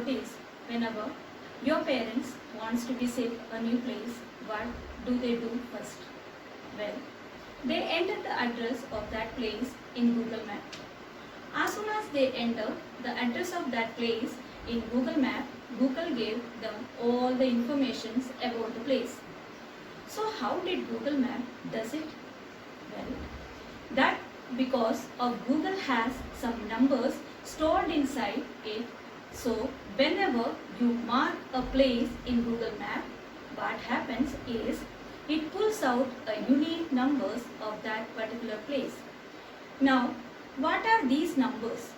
notice whenever your parents wants to visit a new place, what do they do first? Well, they enter the address of that place in Google Map. As soon as they enter the address of that place in Google Map, Google gave them all the informations about the place. So how did Google Map does it? Well, that because of Google has some numbers stored inside it. So whenever you mark a place in Google Map, what happens is it pulls out a unique numbers of that particular place. Now, what are these numbers?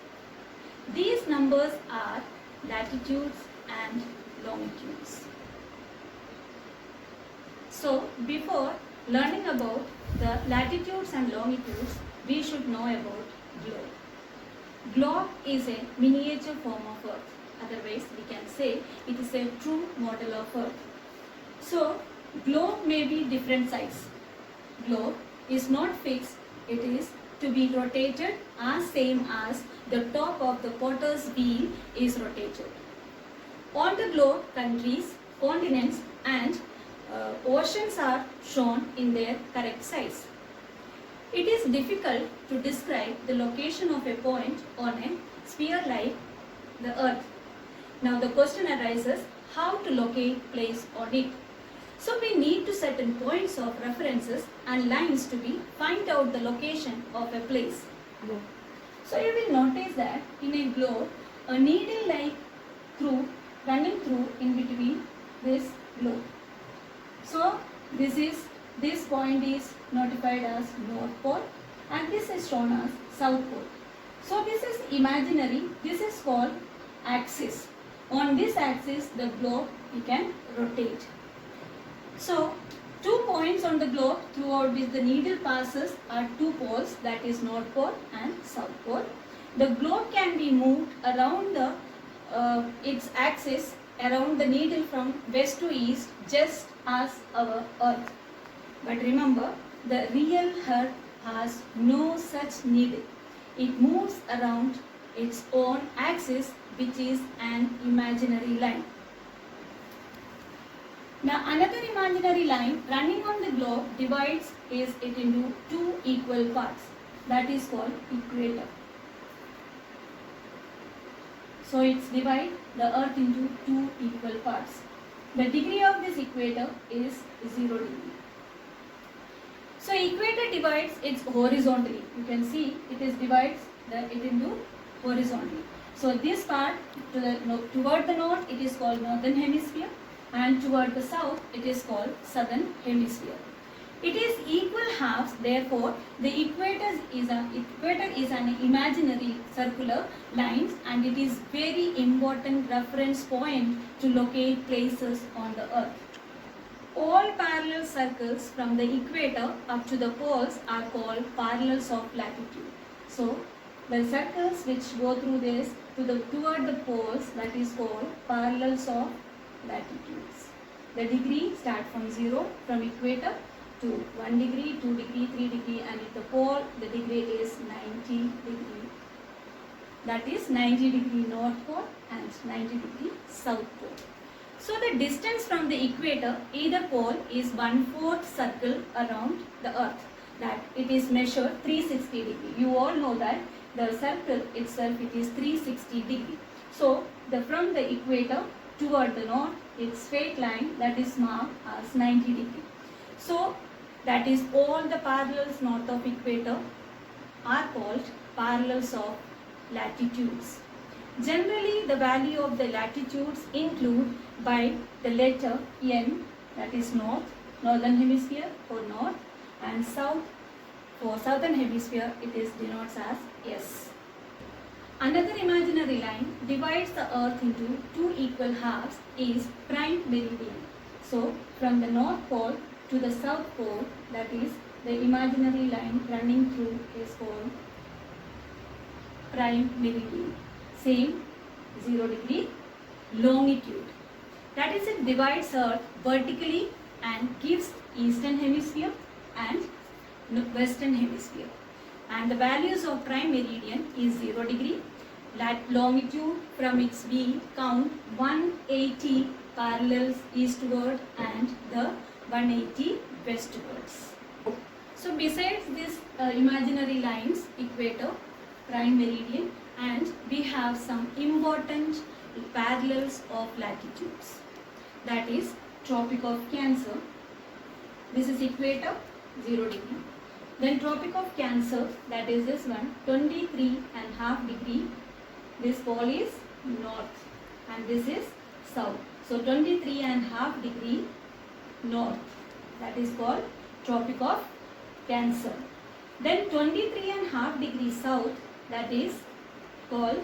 These numbers are latitudes and longitudes. So, before learning about the latitudes and longitudes, we should know about globe. Globe is a miniature form of Earth. Otherwise, we can say it is a true model of Earth. So, globe may be different size. Globe is not fixed. It is to be rotated as same as the top of the potter's wheel is rotated. On the globe, countries, continents and oceans are shown in their correct size. It is difficult to describe the location of a point on a sphere like the Earth. Now the question arises, how to locate place on it? So we need to certain points of references and lines to be find out the location of a place. So you will notice that in a globe, a needle-like groove running through in between this globe. So this point is notified as North Pole and this is shown as South Pole. So this is imaginary, this is called axis. On this axis the globe we can rotate. So 2 points on the globe throughout which the needle passes are 2 poles, that is North Pole and South Pole. The globe can be moved around the its axis around the needle from west to east just as our Earth. But remember, the real Earth has no such needle. It moves around its own axis, which is an imaginary line. Now another imaginary line running on the globe divides it into 2 equal parts. That is called equator. So it's divide the Earth into 2 equal parts. The degree of this equator is 0 degree. So equator divides it horizontally. You can see it is divides it into horizontally. So this part toward the north it is called northern hemisphere and toward the south it is called southern hemisphere. It is equal halves, therefore the equator is an imaginary circular line and it is very important reference point to locate places on the Earth. All parallel circles from the equator up to the poles are called parallels of latitude. So the circles which go through this toward the poles, that is called parallels of latitudes. The degree start from 0 from equator to 1 degree, 2 degree, 3 degree, and at the pole the degree is 90 degree. That is 90 degree North Pole and 90 degree South Pole. So the distance from the equator, either pole, is 1/4 circle around the Earth. That it is measured 360 degree. You all know that the circle itself it is 360 degree. So from the equator toward the north, its straight line that is marked as 90 degree. So that is all the parallels north of equator are called parallels of latitudes. Generally, the value of the latitudes include by the letter N, that is north, northern hemisphere for north, and south for southern hemisphere it is denotes as S. Another imaginary line divides the Earth into 2 equal halves is prime meridian. So from the north pole to the south pole, that is the imaginary line running through is called prime meridian. Same 0 degree longitude. That is it divides Earth vertically and gives eastern hemisphere and western hemisphere. And the values of prime meridian is 0 degree, longitude from its V, count 180 parallels eastward and the 180 westwards. So besides these imaginary lines, equator, prime meridian, and we have some important parallels of latitudes. That is Tropic of Cancer. This is equator, 0 degree. Then Tropic of Cancer, that is this one, 23.5 degree. This pole is north and this is south. So 23.5 degree north, that is called Tropic of Cancer. Then 23.5 degree south, that is called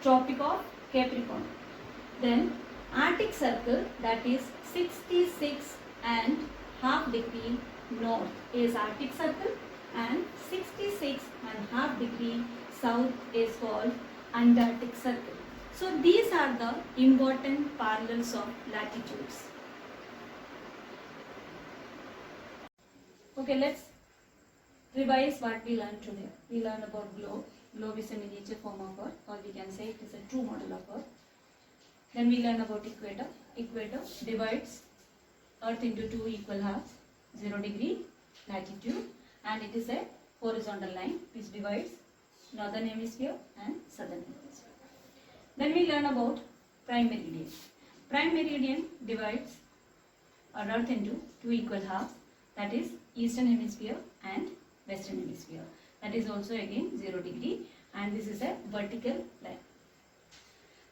Tropic of Capricorn. Then Arctic Circle, that is 66.5 degree north is Arctic Circle and 66.5 degree south is called Antarctic Circle. So these are the important parallels of latitudes. Okay, let's revise what we learned today. We learned about globe. Globe is a miniature form of Earth, or we can say it is a true model of Earth. Then we learn about equator. Equator divides Earth into two equal halves, 0 degree latitude, and it is a horizontal line which divides northern hemisphere and southern hemisphere. Then we learn about prime meridian. Prime meridian divides our Earth into two equal halves, that is eastern hemisphere and western hemisphere. That is also again 0 degree, and this is a vertical line.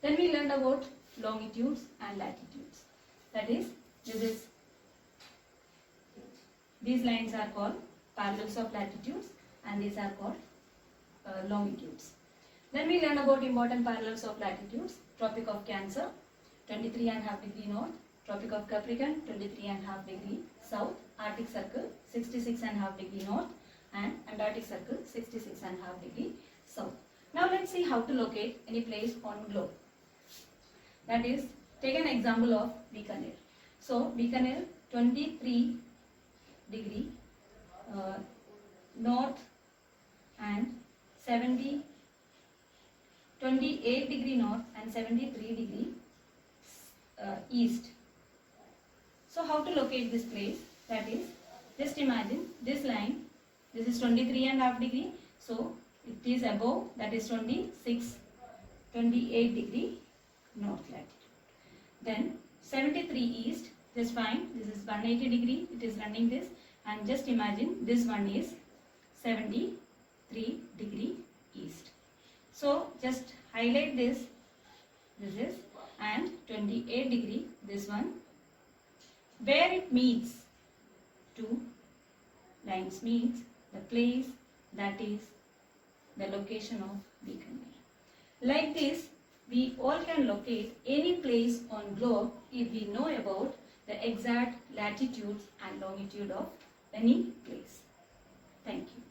Then we learned about longitudes and latitudes. That is, these lines are called parallels of latitudes and these are called longitudes. Then we learn about important parallels of latitudes. Tropic of Cancer, 23.5 degree north. Tropic of Capricorn, 23.5 degree south. Arctic Circle, 66.5 degree north, and Antarctic Circle, 66.5 degree south. Now let's see how to locate any place on globe. That is, take an example of Bikaner. So Bikaner, 23 degree north and 28 degree north and 73 degree east. So how to locate this place? That is, just imagine this line, this is 23.5 degree, so it is above, that is 28 degree north latitude. Then 73 east, just find, this is 180 degree, it is running this, and just imagine this one is 73 degree east. So just highlight this is, and 28 degree, this one, where it meets two lines means the place, that is the location of Bikaner. Like this, we all can locate any place on globe if we know about the exact latitudes and longitude of any place. Thank you.